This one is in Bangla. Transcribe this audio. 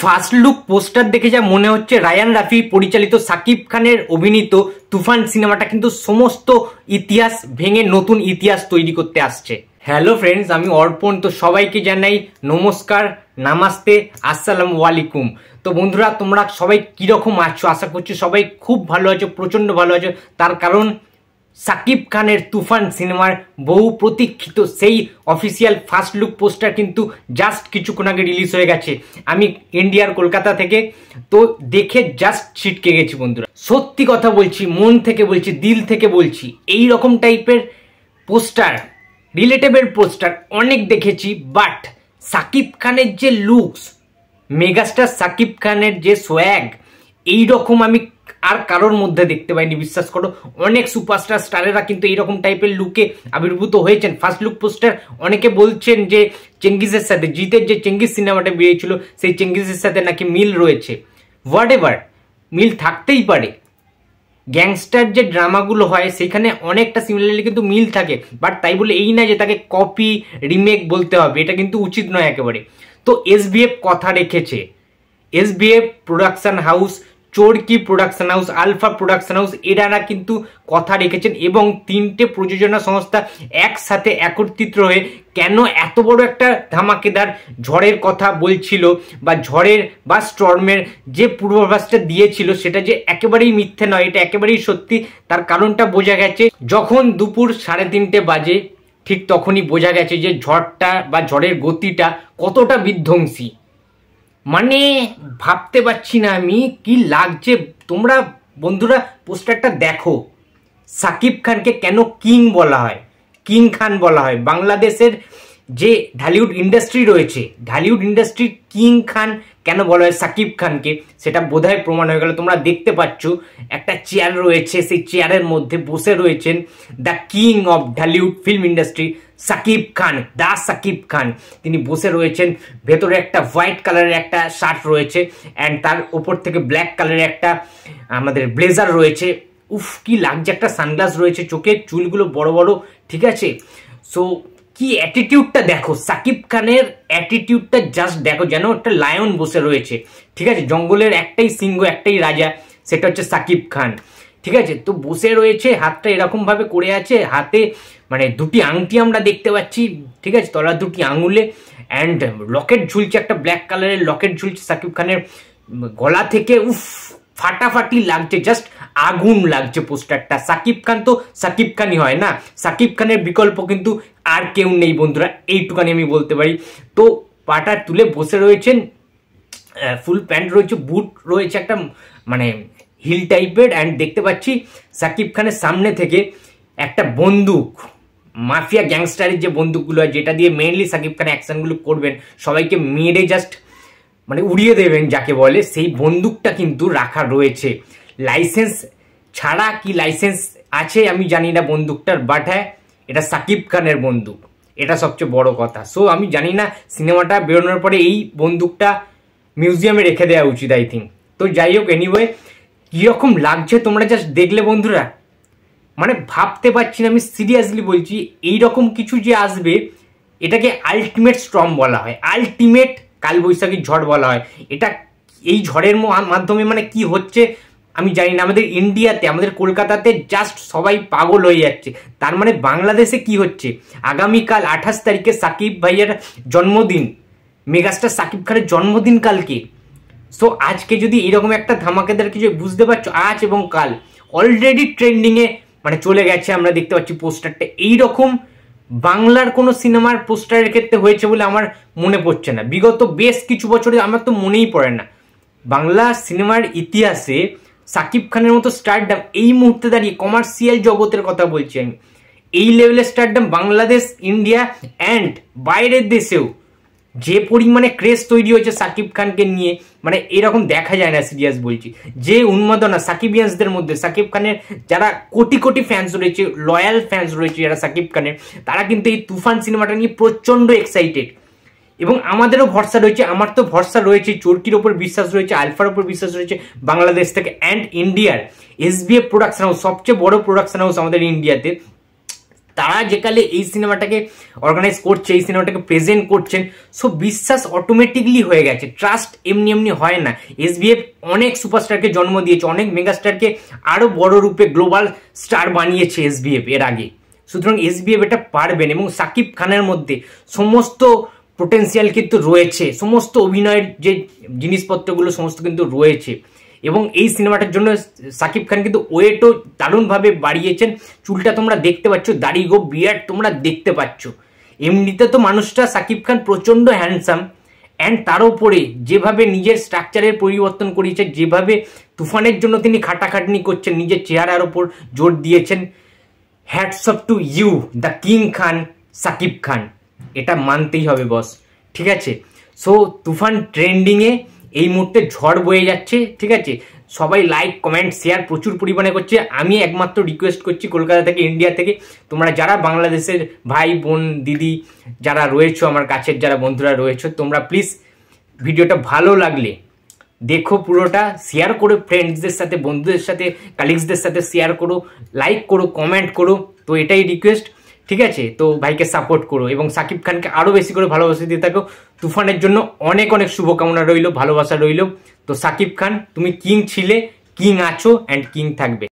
ফার্স্ট লুক পোস্টার দেখে যা মনে হচ্ছে রায়ান রাফি পরিচালিত সাকিব খানের অভিনীত তুফান সিনেমাটা কিন্তু সমস্ত ইতিহাস ভেঙে নতুন ইতিহাস তৈরি করতে আসছে। হ্যালো ফ্রেন্ডস, আমি অর্পণ। তো সবাইকে জানাই নমস্কার, নামাস্তে, আসসালামু আলাইকুম। তো বন্ধুরা, তোমরা সবাই কিরকম আছো? আশা করছি সবাই খুব ভালো আছো, প্রচন্ড ভালো আছো। তার কারণ সাকিব খানের তুফান সিনেমার বহু প্রতীক্ষিত সেই অফিসিয়াল ফার্স্ট লুক পোস্টার কিন্তু জাস্ট কিছুক্ষণ আগে রিলিজ হয়ে গেছে। আমি ইন্ডিয়ার কলকাতা থেকে, তো দেখে জাস্ট ছিটকে গেছি বন্ধুরা। সত্যি কথা বলছি, মন থেকে বলছি, দিল থেকে বলছি, এই রকম টাইপের পোস্টার, রিলেটেবল পোস্টার অনেক দেখেছি, বাট সাকিব খানের যে লুকস, মেগাস্টার সাকিব খানের যে সোয়াগ, এইরকম আমি আর কারোর মধ্যে দেখতে পাইনি। বিশ্বাস করো, অনেক সুপারস্টার স্টারেরা কিন্তু এইরকম টাইপের লুকে আবির্ভূত হয়েছেন। ফার্স্ট লুক পোস্টার অনেকে বলছেন যে চেঙ্গিসের সাথে, জিতের যে চেঙ্গিস সিনেমাটা বেরিয়েছিল সেই চেঙ্গিসের সাথে নাকি মিল রয়েছে। হোয়াট এভার, মিল থাকতেই পারে। গ্যাংস্টার যে ড্রামাগুলো হয় সেখানে অনেকটা সিমিলারলি কিন্তু মিল থাকে, বাট তাই বলে এই না যে তাকে কপি রিমেক বলতে হবে, এটা কিন্তু উচিত নয় একেবারে। তো এসবিএফ কথা রেখেছে, SVF production house, Chorki production house, Alpha production house, এরা কিন্তু কথা রেখেছেন এবং তিনটে প্রযোজনা সংস্থা একসাথে একত্রিত হয়ে কেন এত বড় একটা ধামাকেদার ঝড়ের কথা বলছিল, বা ঝড়ের বা স্টর্মের যে পূর্বাভাসটা দিয়েছিল সেটা যে একেবারেই মিথ্যে নয়, এটা একেবারেই সত্যি। তার কারণটা বোঝা গেছে যখন দুপুর 3:30 বাজে, ঠিক তখনই বোঝা গেছে যে ঝড়টা বা ঝড়ের গতিটা কতটা বিধ্বংসী। মানে ভাবতে পারছি না আমি কি লাগছে। তোমরা বন্ধুরা পোস্টারটা দেখো, সাকিব খানকে কেন কিং বলা হয়, কিং খান বলা হয়। বাংলাদেশের যে ঢালিউড ইন্ডাস্ট্রি রয়েছে, ঢালিউড ইন্ডাস্ট্রির কিং খান কেন বলা হয় সাকিব খানকে, সেটা বোধহয় প্রমাণ হয়ে গেল। তোমরা দেখতে পাচ্ছ একটা চেয়ার রয়েছে, সেই চেয়ারের মধ্যে বসে রয়েছেন the king of Dhallywood film industry Shakib Khan, the Shakib Khan. তিনি বসে রয়েছেন, ভেতরে একটা হোয়াইট কালারের একটা শার্ট রয়েছে অ্যান্ড তার ওপর থেকে ব্ল্যাক কালারের একটা আমাদের ব্লেজার রয়েছে। উফ, কি লাগছে, একটা সানগ্লাস রয়েছে, চোখের চুলগুলো বড় বড়, ঠিক আছে। সো কি অ্যাটিটিউডটা দেখো, সাকিব খানের অ্যাটিটিউডটা জাস্ট দেখো, যেন একটা লায়ন বসে রয়েছে, ঠিক আছে। জঙ্গলের একটাই সিংহ, একটাই রাজা, সেটা হচ্ছে সাকিব খান, ঠিক আছে। তো বসে রয়েছে, হাতটা এরকম ভাবে করে আছে, হাতে মানে দুটি আংটি আমরা দেখতে পাচ্ছি, ঠিক আছে, তলার দুটি আঙুলে, অ্যান্ড লকেট ঝুলছে, একটা ব্ল্যাক কালারের লকেট ঝুলছে সাকিব খানের গলা থেকে। উফ, ফাটাফাটি লাগছে, জাস্ট আগুন লাগছে পোস্টারটা। সাকিব খান তো সাকিব খানই হয় না, সাকিব খানের বিকল্প কিন্তু আর কেউ নেই বন্ধুরা, এইটুকানি আমি বলতে পারি। তো পাটা তুলে বসে রয়েছেন, ফুল প্যান্ট রয়েছে, বুট রয়েছে, একটা মানে হিল টাইপের, অ্যান্ড দেখতে পাচ্ছি সাকিব খানের সামনে থেকে একটা বন্দুক, মাফিয়া গ্যাংস্টারের যে বন্দুকগুলো হয়, যেটা দিয়ে মেইনলি সাকিব খান অ্যাকশনগুলো করবেন, সবাইকে মেরে জাস্ট মানে উড়িয়ে দেবেন যাকে বলে, সেই বন্দুকটা কিন্তু রাখা রয়েছে। লাইসেন্স ছাড়া কি লাইসেন্স আছে আমি জানি না বন্দুকটার, বাট হ্যাঁ, এটা সাকিব খানের বন্দুক, এটা সবচেয়ে বড় কথা। সো আমি জানি না, সিনেমাটা বেরোনোর পরে এই বন্দুকটা মিউজিয়ামে রেখে দেওয়া উচিত, আই থিঙ্ক। তো যাই হোক, এনিওয়ে কীরকম লাগছে তোমরা জাস্ট দেখলে বন্ধুরা, মানে ভাবতে পারছি না, আমি সিরিয়াসলি বলছি, এইরকম কিছু যে আসবে এটাকে আলটিমেট স্টর্ম বলা হয়, আলটিমেট কালবৈশাখী ঝড় বলা হয়। এটা এই ঝড়ের মাধ্যমে মানে কি হচ্ছে আমি জানি না। আমাদের ইন্ডিয়াতে, আমাদের কলকাতাতে জাস্ট সবাই পাগল হয়ে যাচ্ছে। তার মানে বাংলাদেশে কি হচ্ছে, আগামীকাল 28 তারিখে সাকিব ভাইয়ের জন্মদিন, মেগাস্টার সাকিব খানের জন্মদিন কালকে। সো আজকে যদি এরকম একটা ধামাকেদার কিছু, বুঝতে পারছো, আজ এবং কাল অলরেডি ট্রেন্ডিংয়ে মানে চলে গেছে, আমরা দেখতে পাচ্ছি পোস্টারটা। এইরকম বাংলার কোনো সিনেমার পোস্টারের ক্ষেত্রে হয়েছে বলে আমার মনে পড়ছে না, বিগত বেশ কিছু বছরে আমার তো মনেই পড়ে না। বাংলা সিনেমার ইতিহাসে সাকিব খানের মতো স্টারডাম এই মুহূর্তে দাঁড়িয়ে, কমার্শিয়াল জগতের কথা বলছি আমি, এই লেভেলের স্টারডাম বাংলাদেশ, ইন্ডিয়া অ্যান্ড বাইরের দেশেও যে পরিমাণে ক্রেজ তৈরি হয়েছে সাকিব খানকে নিয়ে, মানে এরকম দেখা যায় না, সিরিয়াস বলছি। যে উন্মাদনা সাকিবিয়ান্সদের মধ্যে, সাকিব খানের যারা কোটি কোটি ফ্যান্স রয়েছে, লয়াল ফ্যান্স রয়েছে যারা সাকিব খানের, তারা কিন্তু এই তুফান সিনেমাটা নিয়ে প্রচণ্ড এক্সাইটেড। এবং আমাদেরও ভরসা রয়েছে, আমার তো ভরসা রয়েছে, চোরকির ওপর বিশ্বাস রয়েছে, আলফার ওপর বিশ্বাস রয়েছে বাংলাদেশ থেকে, অ্যান্ড ইন্ডিয়ার এসবিএফ প্রোডাকশন হাউস, সবচেয়ে বড় প্রোডাকশন হাউস আমাদের ইন্ডিয়াতে, তারা যেকালে এই সিনেমাটাকে অর্গানাইজ করছে, এই সিনেমাটাকে প্রেজেন্ট করছেন, সো বিশ্বাস অটোমেটিকলি হয়ে গেছে। ট্রাস্ট এমনি এমনি হয় না। এসবিএফ অনেক সুপারস্টারকে জন্ম দিয়েছে, অনেক মেগাস্টারকে আরো বড় রূপে গ্লোবাল স্টার বানিয়েছে এসবিএফ এর আগে। সুতরাং এসবিএফ এটা পারবেন, এবং সাকিব খানের মধ্যে সমস্ত পোটেন্সিয়াল কিন্তু রয়েছে, সমস্ত অভিনয়ের যে জিনিসপত্রগুলো সমস্ত কিন্তু রয়েছে। এবং এই সিনেমাটার জন্য সাকিব খান কিন্তু ওয়েটও দারুণভাবে বাড়িয়েছেন। চুলটা তোমরা দেখতে পাচ্ছ, দাড়ি গো বিয়ার্ড তোমরা দেখতে পাচ্ছ। এমনিতে তো মানুষটা সাকিব খান প্রচণ্ড হ্যান্ডসাম, অ্যান্ড তার উপরে যেভাবে নিজের স্ট্রাকচারের পরিবর্তন করিয়েছে, যেভাবে তুফানের জন্য তিনি খাটাখাটনি করছেন, নিজের চেহারার ওপর জোর দিয়েছেন। Hats off to you the king Khan Shakib Khan, এটা মানতেই হবে বস, ঠিক আছে। সো তুফান ট্রেন্ডিংয়ে এই মুহূর্তে ঝড় বয়ে যাচ্ছে, ঠিক আছে। সবাই লাইক কমেন্ট শেয়ার প্রচুর পরিমাণে করছে। আমি একমাত্র রিকোয়েস্ট করছি কলকাতা থেকে, ইন্ডিয়া থেকে, তোমরা যারা বাংলাদেশের ভাই বোন দিদি যারা রয়েছো, আমার কাছের যারা বন্ধুরা রয়েছো, তোমরা প্লিজ ভিডিওটা ভালো লাগলে দেখো পুরোটা, শেয়ার করো ফ্রেন্ডসদের সাথে, বন্ধুদের সাথে, কালিগসদের সাথে শেয়ার করো, লাইক করো, কমেন্ট করো। তো এটাই রিকোয়েস্ট, ঠিক আছে। তো ভাইকে সাপোর্ট করো এবং সাকিব খানকে আরো বেশি করে ভালোবাসা দিয়ে থাকো। তুফানের জন্য অনেক অনেক শুভকামনা রইল, ভালোবাসা রইল। তো সাকিব খান, তুমি কিং ছিলে, কিং আছো, অ্যান্ড কিং থাকবে।